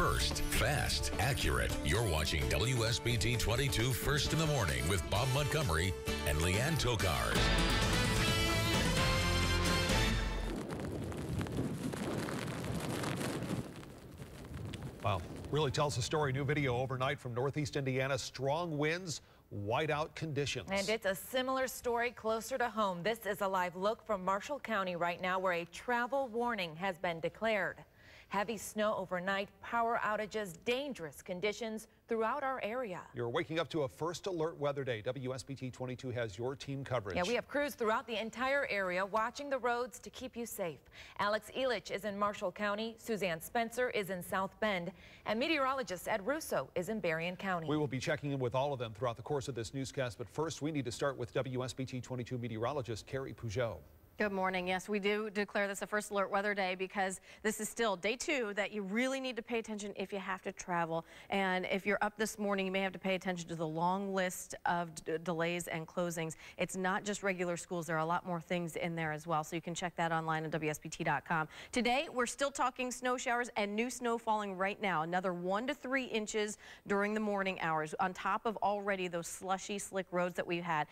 First, fast, accurate. You're watching WSBT 22 First in the Morning with Bob Montgomery and Leanne Tokars. Wow, really tells the story. New video overnight from northeast Indiana. Strong winds, whiteout conditions. And it's a similar story closer to home. This is a live look from Marshall County right now, where a travel warning has been declared. Heavy snow overnight, power outages, dangerous conditions throughout our area. You're waking up to a first alert weather day. WSBT 22 has your team coverage. Yeah, we have crews throughout the entire area watching the roads to keep you safe. Alex Elich is in Marshall County, Suzanne Spencer is in South Bend, and meteorologist Ed Russo is in Berrien County. We will be checking in with all of them throughout the course of this newscast, but first we need to start with WSBT 22 meteorologist Carrie Peugeot. Good morning. Yes, we do declare this a first alert weather day because this is still day 2 that you really need to pay attention if you have to travel. And if you're up this morning, you may have to pay attention to the long list of delays and closings. It's not just regular schools. There are a lot more things in there as well. So you can check that online at WSBT.com. Today, we're still talking snow showers and new snow falling right now. Another 1 to 3 inches during the morning hours on top of already those slushy, slick roads that we've had.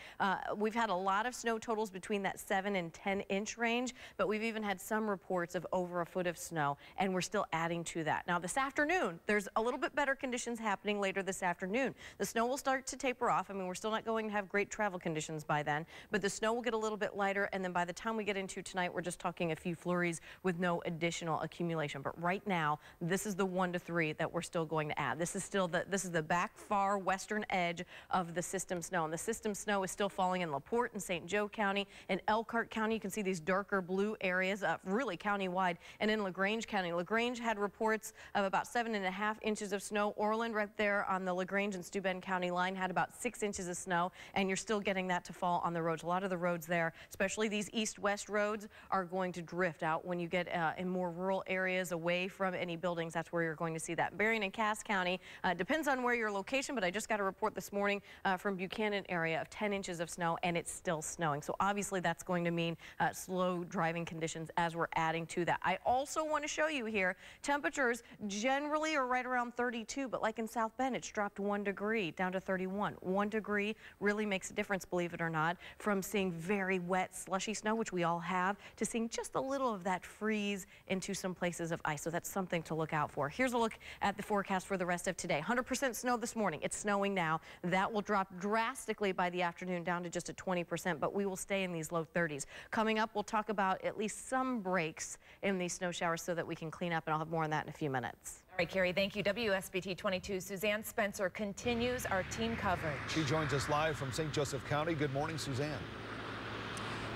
We've had a lot of snow totals between that 7 and 10-inch range, but we've even had some reports of over a foot of snow, and we're still adding to that. Now this afternoon, there's a little bit better conditions happening later this afternoon. The snow will start to taper off. I mean, we're still not going to have great travel conditions by then, but the snow will get a little bit lighter, and then by the time we get into tonight, we're just talking a few flurries with no additional accumulation. But right now, this is the 1 to 3 that we're still going to add. This is still the back far western edge of the system snow, and the system snow is still falling in LaPorte and St. Joe County and Elkhart County. You can see these darker blue areas, really county-wide. And in LaGrange County, LaGrange had reports of about 7.5 inches of snow. Orland, right there on the LaGrange and Steuben County line, had about 6 inches of snow, and you're still getting that to fall on the roads. A lot of the roads there, especially these east-west roads, are going to drift out when you get in more rural areas away from any buildings. That's where you're going to see that. Berrien and Cass County, depends on where your location, but I just got a report this morning from Buchanan area of 10 inches of snow, and it's still snowing. So obviously that's going to mean slow driving conditions as we're adding to that. I also want to show you here, temperatures generally are right around 32, but like in South Bend, it's dropped 1 degree down to 31. 1 degree really makes a difference, believe it or not, from seeing very wet, slushy snow, which we all have, to seeing just a little of that freeze into some places of ice. So that's something to look out for. Here's a look at the forecast for the rest of today. 100% snow this morning. It's snowing now. That will drop drastically by the afternoon down to just a 20%, but we will stay in these low 30s. Coming up, we'll talk about at least some breaks in these snow showers so that we can clean up, and I'll have more on that in a few minutes. All right, Carrie, thank you. WSBT 22 Suzanne Spencer continues our team coverage. She joins us live from St. Joseph County. Good morning, Suzanne.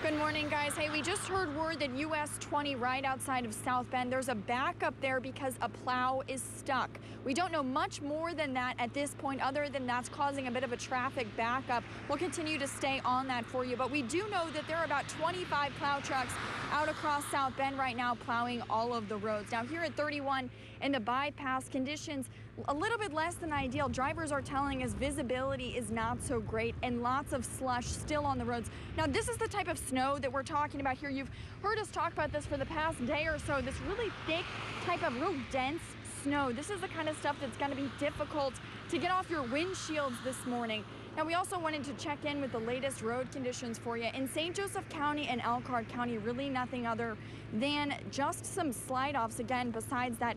Good morning, guys. Hey, we just heard word that US 20 right outside of South Bend, there's a backup there because a plow is stuck. We don't know much more than that at this point, other than that's causing a bit of a traffic backup. We'll continue to stay on that for you, but we do know that there are about 25 plow trucks out across South Bend right now plowing all of the roads. Now here at 31 in the bypass, conditions a little bit less than ideal. Drivers are telling us visibility is not so great and lots of slush still on the roads. Now this is the type of snow that we're talking about here. You've heard us talk about this for the past day or so, this really thick type of real dense snow. This is the kind of stuff that's going to be difficult to get off your windshields this morning. Now, we also wanted to check in with the latest road conditions for you. In St. Joseph County and Elkhart County, really nothing other than just some slide-offs again, besides that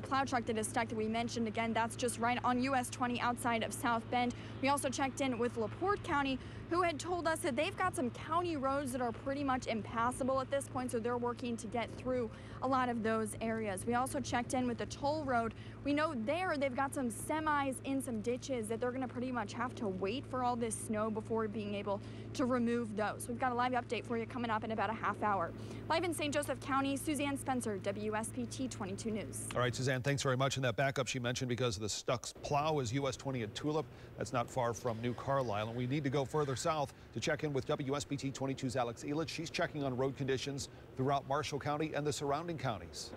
plow truck that is stuck that we mentioned. Again, that's just right on US 20 outside of South Bend. We also checked in with LaPorte County, who had told us that they've got some county roads that are pretty much impassable at this point, so they're working to get through a lot of those areas. We also checked in with the toll road. We know there they've got some semis in some ditches that they're going to pretty much have to wait for all this snow before being able to remove those. We've got a live update for you coming up in about a half hour. Live in St. Joseph County, Suzanne Spencer, WSBT 22 News. All right, Suzanne, thanks very much. And that backup she mentioned because of the stuck plow is US 20 at Tulip. That's not far from New Carlisle. And we need to go further south to check in with WSBT 22's Alex Elich. She's checking on road conditions throughout Marshall County and the surrounding counties.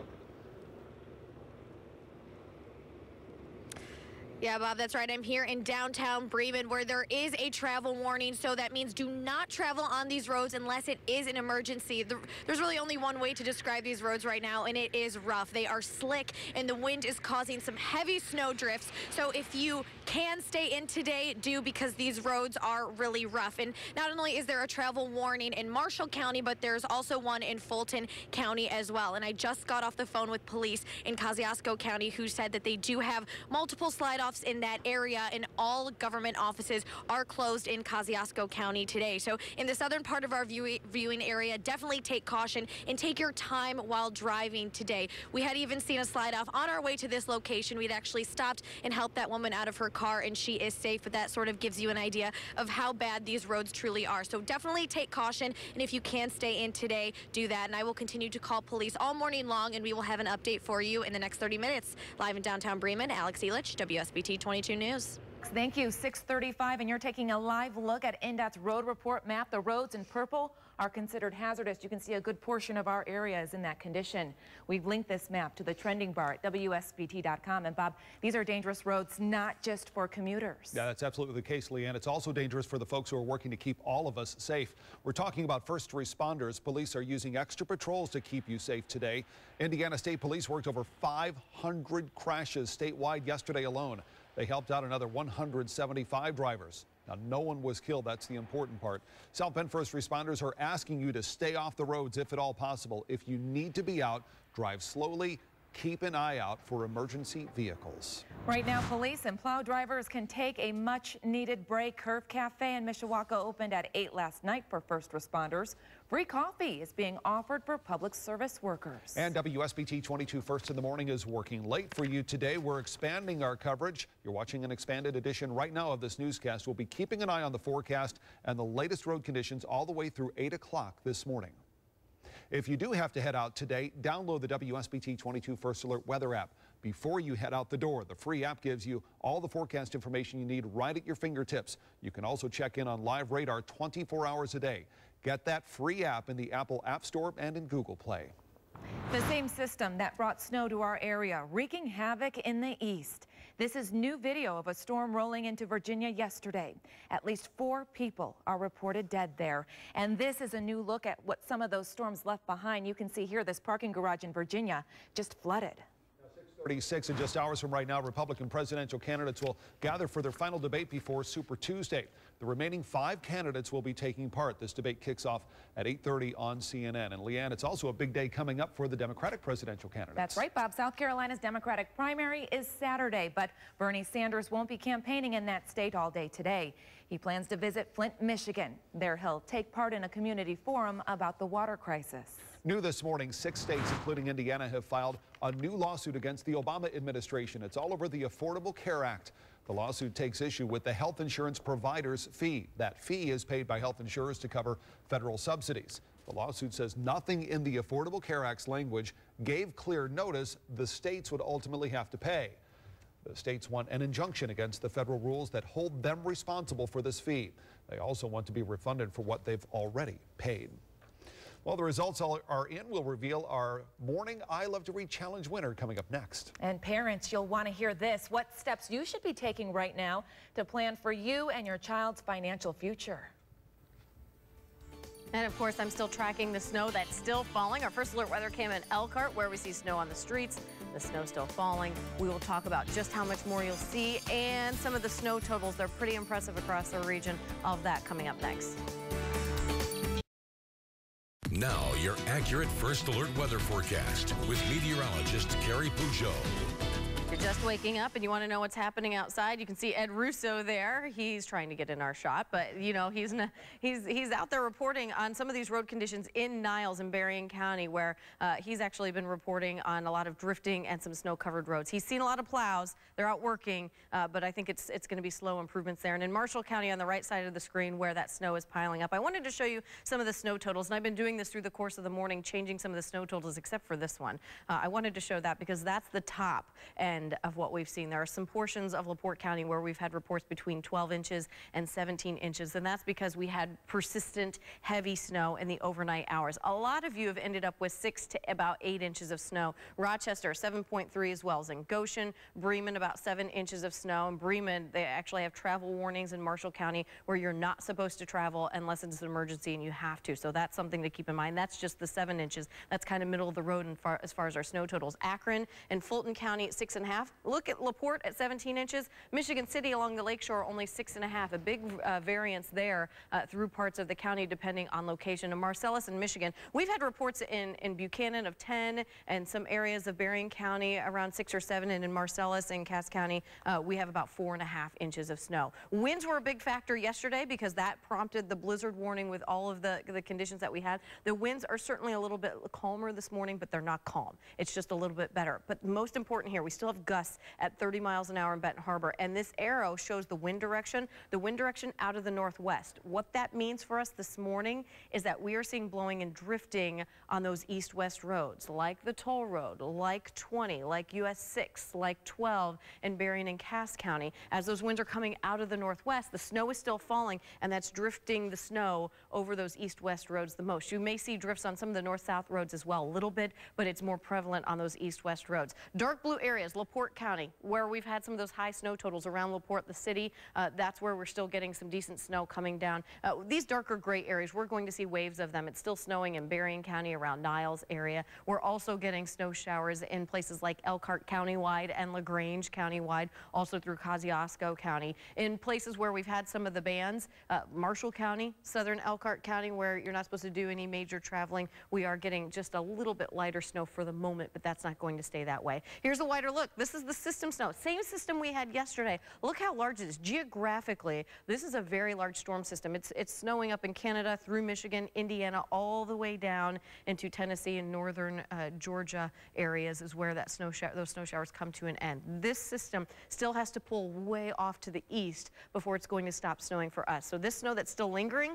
Yeah, Bob, that's right. I'm here in downtown Bremen where there is a travel warning. So that means do not travel on these roads unless it is an emergency. There's really only one way to describe these roads right now, and it is rough. They are slick, and the wind is causing some heavy snow drifts. So if you can stay in today, do, because these roads are really rough. And not only is there a travel warning in Marshall County, but there's also one in Fulton County as well. And I just got off the phone with police in Kosciuszko County who said that they do have multiple slide-offs in that area, and all government offices are closed in Kosciuszko County today. So in the southern part of our viewing area, definitely take caution and take your time while driving today. We had even seen a slide-off on our way to this location. We'd actually stopped and helped that woman out of her car, and she is safe, but that sort of gives you an idea of how bad these roads truly are. So definitely take caution, and if you can stay in today, do that. And I will continue to call police all morning long, and we will have an update for you in the next 30 minutes. Live in downtown Bremen, Alex Elich, WSBT 22 News. Thank you. 6:35, and you're taking a live look at NDOT's road report map. The roads in purple are considered hazardous. You can see a good portion of our area is in that condition. We've linked this map to the trending bar at WSBT.com. And Bob, these are dangerous roads, not just for commuters. Yeah, that's absolutely the case, Leanne. It's also dangerous for the folks who are working to keep all of us safe. We're talking about first responders. Police are using extra patrols to keep you safe today. Indiana State Police worked over 500 crashes statewide yesterday alone. They helped out another 175 drivers. Now, no one was killed. That's the important part. South Bend first responders are asking you to stay off the roads if at all possible. If you need to be out, drive slowly. Keep an eye out for emergency vehicles. Right now, police and plow drivers can take a much-needed break. Curve Cafe in Mishawaka opened at 8 last night for first responders. Free coffee is being offered for public service workers. And WSBT 22 First in the Morning is working late for you today. We're expanding our coverage. You're watching an expanded edition right now of this newscast. We'll be keeping an eye on the forecast and the latest road conditions all the way through 8 o'clock this morning. If you do have to head out today, download the WSBT 22 First Alert weather app. Before you head out the door, the free app gives you all the forecast information you need right at your fingertips. You can also check in on live radar 24 hours a day. Get that free app in the Apple App Store and in Google Play. The same system that brought snow to our area, wreaking havoc in the east. This is new video of a storm rolling into Virginia yesterday. At least 4 people are reported dead there. And this is a new look at what some of those storms left behind. You can see here this parking garage in Virginia just flooded. 36 in just hours from right now, Republican presidential candidates will gather for their final debate before Super Tuesday. The remaining 5 candidates will be taking part. This debate kicks off at 8:30 on CNN. And Leanne, it's also a big day coming up for the Democratic presidential candidates. That's right, Bob. South Carolina's Democratic primary is Saturday, but Bernie Sanders won't be campaigning in that state all day today. He plans to visit Flint, Michigan. There he'll take part in a community forum about the water crisis. New this morning, 6 states, including Indiana, have filed a new lawsuit against the Obama administration. It's all over the Affordable Care Act. The lawsuit takes issue with the health insurance provider's fee. That fee is paid by health insurers to cover federal subsidies. The lawsuit says nothing in the Affordable Care Act's language gave clear notice the states would ultimately have to pay. The states want an injunction against the federal rules that hold them responsible for this fee. They also want to be refunded for what they've already paid. Well, the results are in. We'll reveal our morning I Love to Read Challenge winner coming up next. And parents, you'll want to hear this. What steps you should be taking right now to plan for you and your child's financial future. And of course, I'm still tracking the snow that's still falling. Our first alert weather came in Elkhart, where we see snow on the streets. The snow still falling. We will talk about just how much more you'll see and some of the snow totals. They're pretty impressive across the region. All of that coming up next. Now, your accurate First Alert weather forecast with meteorologist Carrie Peugeot. You're just waking up and you want to know what's happening outside. You can see Ed Russo there. He's trying to get in our shot, but you know he's out there reporting on some of these road conditions in Niles and Berrien County, where he's actually been reporting on a lot of drifting and some snow-covered roads. He's seen a lot of plows. They're out working, but I think it's going to be slow improvements there. And in Marshall County, on the right side of the screen, where that snow is piling up, I wanted to show you some of the snow totals, and I've been doing this through the course of the morning, changing some of the snow totals, except for this one. I wanted to show that because that's the top, and end of what we've seen. There are some portions of LaPorte County where we've had reports between 12 inches and 17 inches, and that's because we had persistent heavy snow in the overnight hours. A lot of you have ended up with 6 to about 8 inches of snow. Rochester, 7.3 as well as in Goshen. Bremen, about 7 inches of snow. In Bremen, they actually have travel warnings in Marshall County where you're not supposed to travel unless it's an emergency and you have to. So that's something to keep in mind. That's just the 7 inches. That's kind of middle of the road as far as our snow totals. Akron and Fulton County at 6.5. Look at LaPorte at 17 inches. Michigan City along the lakeshore only 6.5. A big variance there through parts of the county depending on location. In Marcellus and Michigan, we've had reports in Buchanan of 10 and some areas of Berrien County around 6 or 7, and in Marcellus and Cass County we have about 4.5 inches of snow. Winds were a big factor yesterday because that prompted the blizzard warning with all of the conditions that we had. The winds are certainly a little bit calmer this morning, but they're not calm. It's just a little bit better. But most important here, we still have gusts at 30 miles an hour in Benton Harbor, and this arrow shows the wind direction out of the northwest. What that means for us this morning is that we are seeing blowing and drifting on those east-west roads, like the toll road, like 20, like US 6, like 12 in Berrien and Cass County. As those winds are coming out of the northwest, the snow is still falling, and that's drifting the snow over those east-west roads the most. You may see drifts on some of the north-south roads as well, a little bit, but it's more prevalent on those east-west roads. Dark blue areas, LaPorte County, where we've had some of those high snow totals around LaPorte, the city. That's where we're still getting some decent snow coming down. These darker gray areas, we're going to see waves of them. It's still snowing in Berrien County around Niles area. We're also getting snow showers in places like Elkhart County-wide and LaGrange County-wide, also through Kosciuszko County. In places where we've had some of the bands, Marshall County, southern Elkhart County, where you're not supposed to do any major traveling, we are getting just a little bit lighter snow for the moment, but that's not going to stay that way. Here's a wider look. This is the system snow. Same system we had yesterday. Look how large it is. Geographically, this is a very large storm system. It's snowing up in Canada, through Michigan, Indiana, all the way down into Tennessee and northern Georgia areas is where that those snow showers come to an end. This system still has to pull way off to the east before it's going to stop snowing for us. So this snow that's still lingering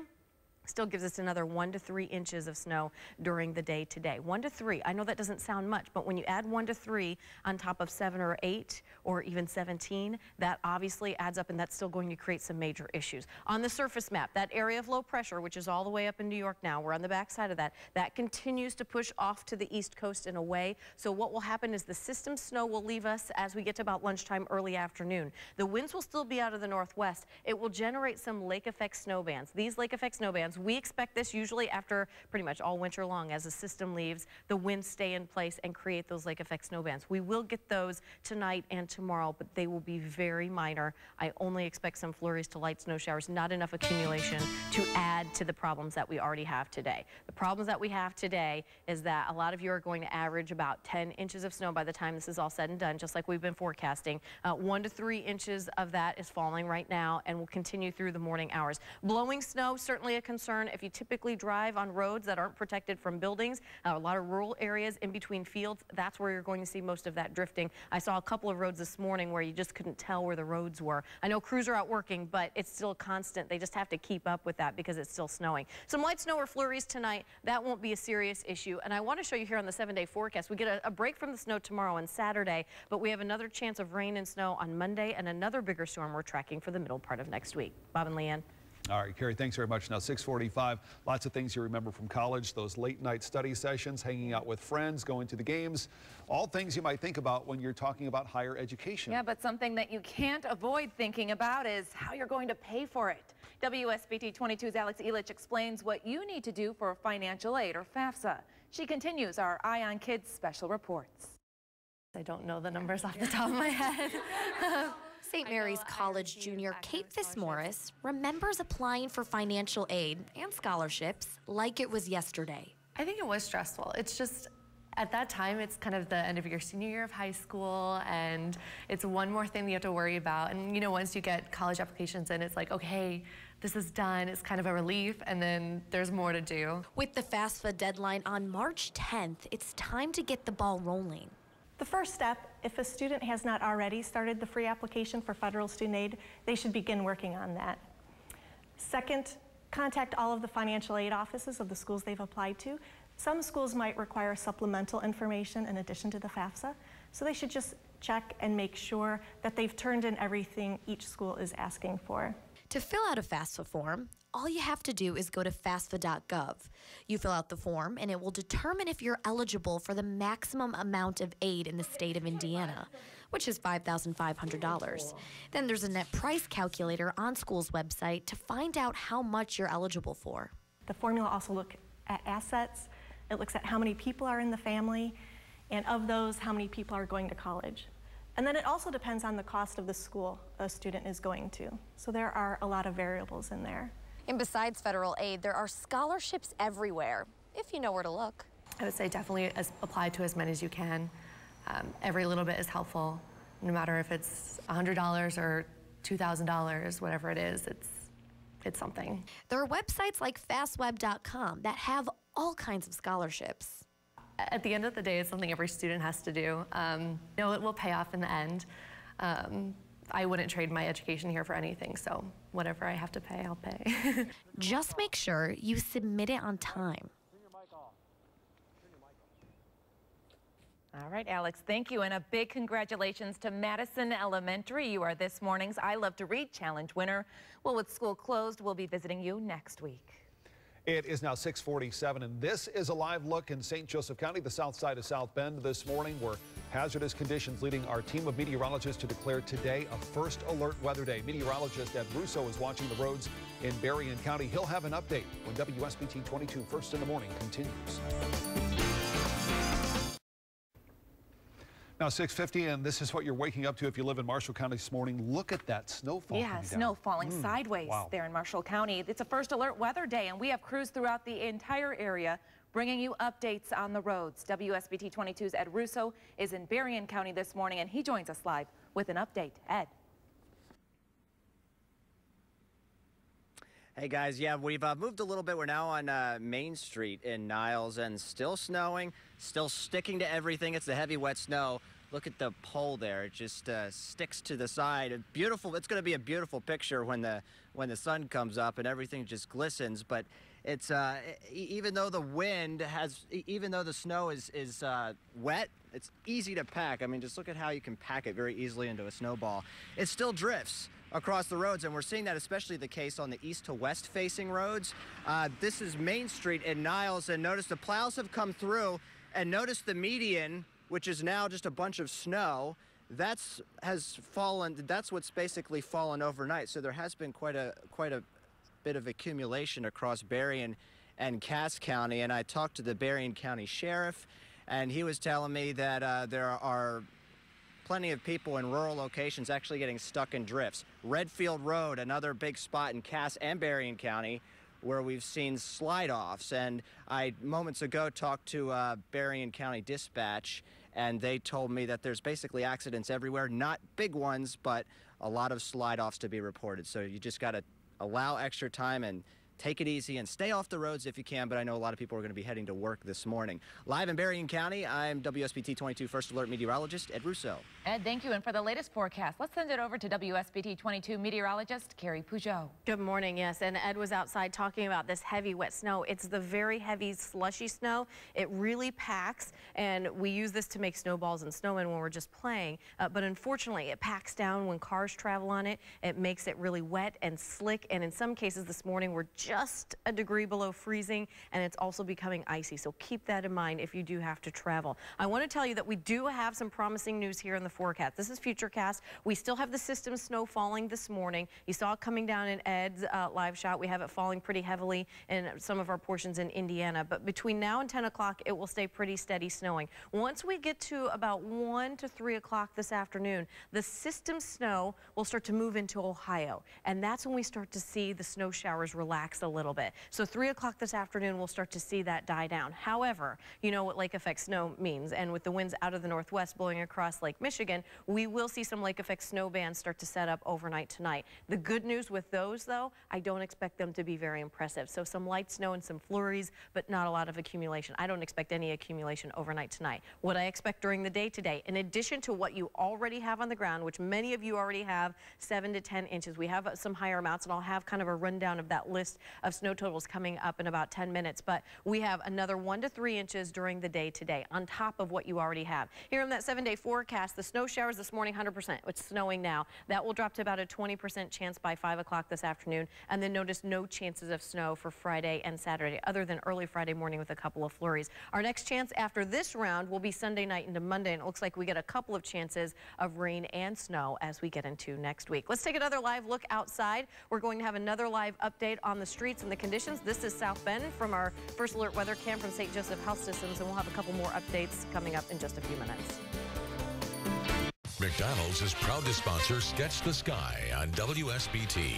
still gives us another 1 to 3 inches of snow during the day today. 1 to 3. I know that doesn't sound much, but when you add 1 to 3 on top of 7 or 8 or even 17, that obviously adds up, and that's still going to create some major issues. On the surface map, that area of low pressure, which is all the way up in New York now, we're on the back side of that, that continues to push off to the east coast and away. So what will happen is the system snow will leave us as we get to about lunchtime, early afternoon. The winds will still be out of the northwest. It will generate some lake effect snow bands. These lake effect snow bands, we expect this usually after pretty much all winter long. As the system leaves, the winds stay in place and create those lake effect snow bands. We will get those tonight and tomorrow, but they will be very minor. I only expect some flurries to light snow showers, not enough accumulation to add to the problems that we already have today. The problems that we have today is that a lot of you are going to average about 10 inches of snow by the time this is all said and done, just like we've been forecasting. 1 to 3 inches of that is falling right now and will continue through the morning hours. Blowing snow, certainly a concern. If you typically drive on roads that aren't protected from buildings, a lot of rural areas in between fields, that's where you're going to see most of that drifting. I saw a couple of roads this morning where you just couldn't tell where the roads were. I know crews are out working, but it's still constant. They just have to keep up with that because it's still snowing. Some light snow or flurries tonight, that won't be a serious issue. And I want to show you here on the 7-day forecast, we get a break from the snow tomorrow and Saturday, but we have another chance of rain and snow on Monday and another bigger storm we're tracking for the middle part of next week. Bob and Leanne. All right, Carrie, thanks very much. Now, 6:45, lots of things you remember from college, those late night study sessions, hanging out with friends, going to the games, all things you might think about when you're talking about higher education. Yeah, but something that you can't avoid thinking about is how you're going to pay for it. WSBT 22's Alex Elich explains what you need to do for financial aid, or FAFSA. She continues our Eye on Kids special reports. I don't know the numbers off the top of my head. St. Mary's College junior Kate Fitzmaurice remembers applying for financial aid and scholarships like it was yesterday. I think it was stressful. It's just, at that time, it's kind of the end of your senior year of high school, and it's one more thing that you have to worry about. And you know, once you get college applications in, it's like, okay, this is done. It's kind of a relief, and then there's more to do. With the FAFSA deadline on March 10th, it's time to get the ball rolling. The first step, if a student has not already started the free application for federal student aid, they should begin working on that. Second, contact all of the financial aid offices of the schools they've applied to. Some schools might require supplemental information in addition to the FAFSA. So they should just check and make sure that they've turned in everything each school is asking for. To fill out a FAFSA form, all you have to do is go to FAFSA.gov. You fill out the form and it will determine if you're eligible for the maximum amount of aid in the state of Indiana, which is $5,500. Then there's a net price calculator on school's website to find out how much you're eligible for. The formula also looks at assets. It looks at how many people are in the family, and of those, how many people are going to college. And then it also depends on the cost of the school a student is going to. So there are a lot of variables in there. And besides federal aid, there are scholarships everywhere, if you know where to look. I would say definitely apply to as many as you can. Every little bit is helpful, no matter if it's $100 or $2,000, whatever it is, it's something. There are websites like fastweb.com that have all kinds of scholarships. At the end of the day, it's something every student has to do. It will pay off in the end. I wouldn't trade my education here for anything, so whatever I have to pay, I'll pay. Just make sure you submit it on time. All right, Alex, thank you, and a big congratulations to Madison Elementary. You are this morning's I Love to Read Challenge winner. Well, with school closed, we'll be visiting you next week. It is now 6:47, and this is a live look in St. Joseph County, the south side of South Bend this morning, where hazardous conditions leading our team of meteorologists to declare today a first alert weather day. Meteorologist Ed Russo is watching the roads in Berrien County. He'll have an update when WSBT 22 First in the Morning continues. Now 6:50, and this is what you're waking up to if you live in Marshall County this morning. Look at that snowfall. Yeah, snow falling sideways there in Marshall County. It's a first alert weather day, and we have crews throughout the entire area bringing you updates on the roads. WSBT 22's Ed Russo is in Berrien County this morning, and he joins us live with an update. Ed. Hey guys, yeah, we've moved a little bit. We're now on Main Street in Niles, and still snowing, still sticking to everything. It's the heavy wet snow. Look at the pole there. It just sticks to the side. Beautiful. It's going to be a beautiful picture when the sun comes up and everything just glistens. But it's even though the wind has, even though the snow is wet, it's easy to pack. I mean, just look at how you can pack it very easily into a snowball. It still drifts across the roads, and we're seeing that especially the case on the east to west facing roads. This is Main Street in Niles, and notice the plows have come through, and notice the median, which is now just a bunch of snow, has fallen. That's what's basically fallen overnight. So there has been quite a bit of accumulation across Berrien and Cass County, and I talked to the Berrien County Sheriff, and he was telling me that there are plenty of people in rural locations actually getting stuck in drifts. Redfield Road, another big spot in Cass and Berrien County where we've seen slide-offs. And I moments ago talked to Berrien County Dispatch, and they told me that there's basically accidents everywhere, not big ones, but a lot of slide-offs to be reported. So you just got to allow extra time and take it easy and stay off the roads if you can, but I know a lot of people are going to be heading to work this morning. Live in Berrien County, I'm WSBT 22 First Alert Meteorologist Ed Russo. Ed, thank you. And for the latest forecast, let's send it over to WSBT 22 meteorologist Carrie Peugeot. Good morning, yes. And Ed was outside talking about this heavy wet snow. It's the very heavy slushy snow. It really packs, and we use this to make snowballs and snowmen when we're just playing. But unfortunately, it packs down when cars travel on it. It makes it really wet and slick. And in some cases this morning, we're just a degree below freezing, and it's also becoming icy. So keep that in mind if you do have to travel. I want to tell you that we do have some promising news here in the forecast. This is Futurecast. We still have the system snow falling this morning. You saw it coming down in Ed's live shot. We have it falling pretty heavily in some of our portions in Indiana. But between now and 10 o'clock, it will stay pretty steady snowing. Once we get to about 1 to 3 o'clock this afternoon, the system snow will start to move into Ohio. And that's when we start to see the snow showers relax a little bit. So 3 o'clock this afternoon, we'll start to see that die down. However, you know what lake effect snow means, and with the winds out of the northwest blowing across Lake Michigan, we will see some lake effect snow bands start to set up overnight tonight. The good news with those, though, I don't expect them to be very impressive. So some light snow and some flurries, but not a lot of accumulation. I don't expect any accumulation overnight tonight. What I expect during the day today, in addition to what you already have on the ground, which many of you already have, 7 to 10 inches, we have some higher amounts, and I'll have kind of a rundown of that list of snow totals coming up in about 10 minutes, but we have another 1 to 3 inches during the day today on top of what you already have. Here in that 7-day forecast, the snow showers this morning, 100%. It's snowing now. That will drop to about a 20% chance by 5 o'clock this afternoon, and then notice no chances of snow for Friday and Saturday, other than early Friday morning with a couple of flurries. Our next chance after this round will be Sunday night into Monday, and it looks like we get a couple of chances of rain and snow as we get into next week. Let's take another live look outside. We're going to have another live update on the streets and the conditions. This is South Bend from our First Alert Weather Cam from St. Joseph Health Systems, and we'll have a couple more updates coming up in just a few minutes. McDonald's is proud to sponsor Sketch the Sky on WSBT.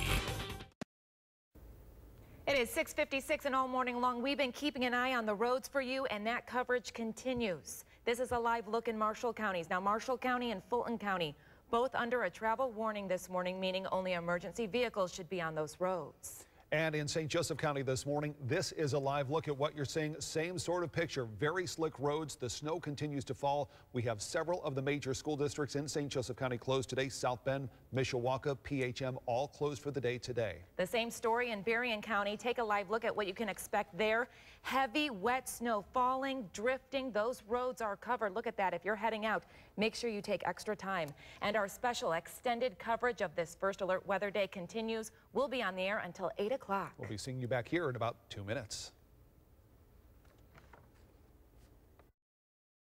It is 6:56 and all morning long. We've been keeping an eye on the roads for you, and that coverage continues. This is a live look in Marshall counties. Now, Marshall County and Fulton County, both under a travel warning this morning, meaning only emergency vehicles should be on those roads. And in St. Joseph County this morning, this is a live look at what you're seeing. Same sort of picture. Very slick roads. The snow continues to fall. We have several of the major school districts in St. Joseph County closed today. South Bend, Mishawaka, PHM, all closed for the day today. The same story in Berrien County. Take a live look at what you can expect there. Heavy, wet snow falling, drifting. Those roads are covered. Look at that. If you're heading out, make sure you take extra time. And our special extended coverage of this First Alert Weather Day continues. We'll be on the air until 8 o'clock. We'll be seeing you back here in about 2 minutes.